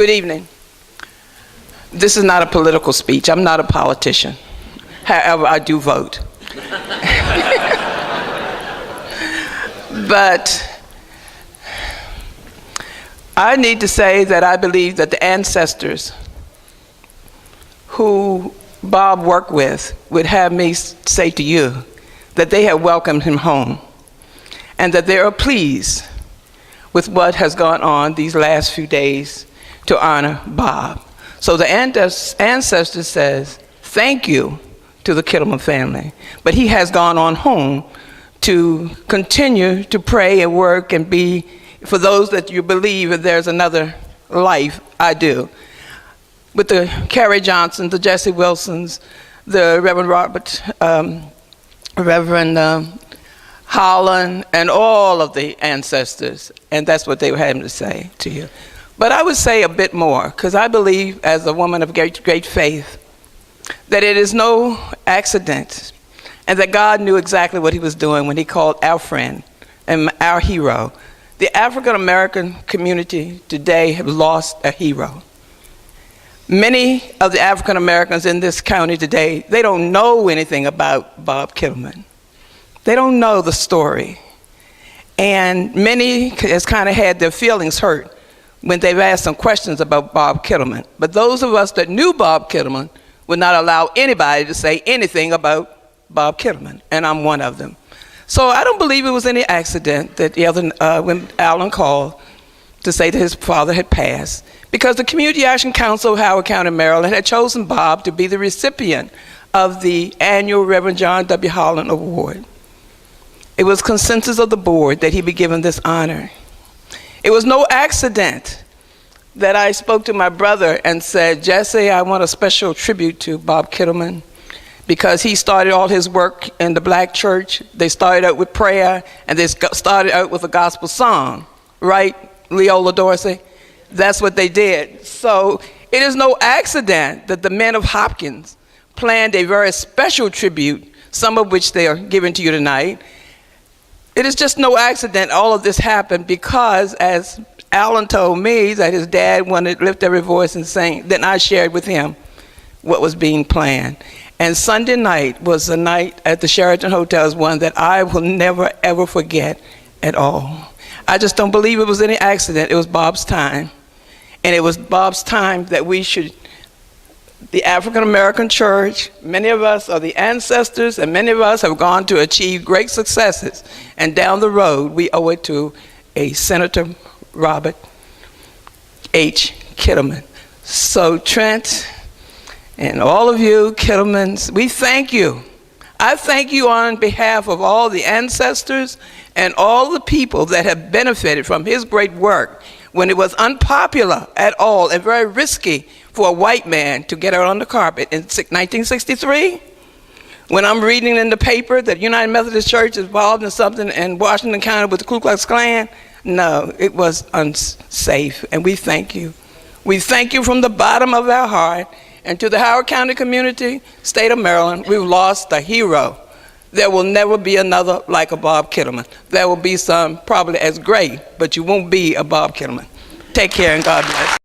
Good evening. This is not a political speech. I'm not a politician. However, I do vote. But I need to say that I believe that the ancestors who Bob worked with would have me say to you that they have welcomed him home and that they are pleased with what has gone on these last few days to honor Bob. So the ancestor says, thank you to the Kittleman family, but he has gone on home to continue to pray and work and be, for those that you believe that there's another life, I do. With the Carrie Johnsons, the Jesse Wilsons, the Reverend Robert, Reverend Holland, and all of the ancestors, and that's what they were having to say to you. But I would say a bit more, because I believe, as a woman of great faith, that it is no accident, and that God knew exactly what he was doing when he called our friend and our hero. The African American community today have lost a hero. Many of the African Americans in this county today, they don't know anything about Bob Kittleman. They don't know the story. And many has kind of had their feelings hurt when they've asked some questions about Bob Kittleman. But those of us that knew Bob Kittleman would not allow anybody to say anything about Bob Kittleman, and I'm one of them. So I don't believe it was any accident that when Alan called to say that his father had passed, because the Community Action Council of Howard County, Maryland had chosen Bob to be the recipient of the annual Reverend John W. Holland Award. It was consensus of the board that he be given this honor. It was no accident that I spoke to my brother and said, Jesse, I want a special tribute to Bob Kittleman, because he started all his work in the black church. They started out with prayer, and they started out with a gospel song, right, Leola Dorsey? That's what they did. So it is no accident that the men of Hopkins planned a very special tribute, some of which they are giving to you tonight. It is just no accident all of this happened, because as Alan told me that his dad wanted to lift every voice and sing, then I shared with him what was being planned. And Sunday night was a night at the Sheraton Hotel, is one that I will never ever forget at all. I just don't believe it was any accident. It was Bob's time. And it was Bob's time that we should, the African American church, many of us are the ancestors, and many of us have gone to achieve great successes. And down the road, we owe it to a Senator Robert H. Kittleman. So Trent and all of you Kittlemans, we thank you. I thank you on behalf of all the ancestors and all the people that have benefited from his great work when it was unpopular at all and very risky for a white man to get out on the carpet in 1963. When I'm reading in the paper that United Methodist Church is involved in something in Washington County with the Ku Klux Klan, no, it was unsafe, and we thank you. We thank you from the bottom of our heart. And to the Howard County community, state of Maryland, we've lost a hero. There will never be another like a Bob Kittleman. There will be some probably as great, but you won't be a Bob Kittleman. Take care and God bless.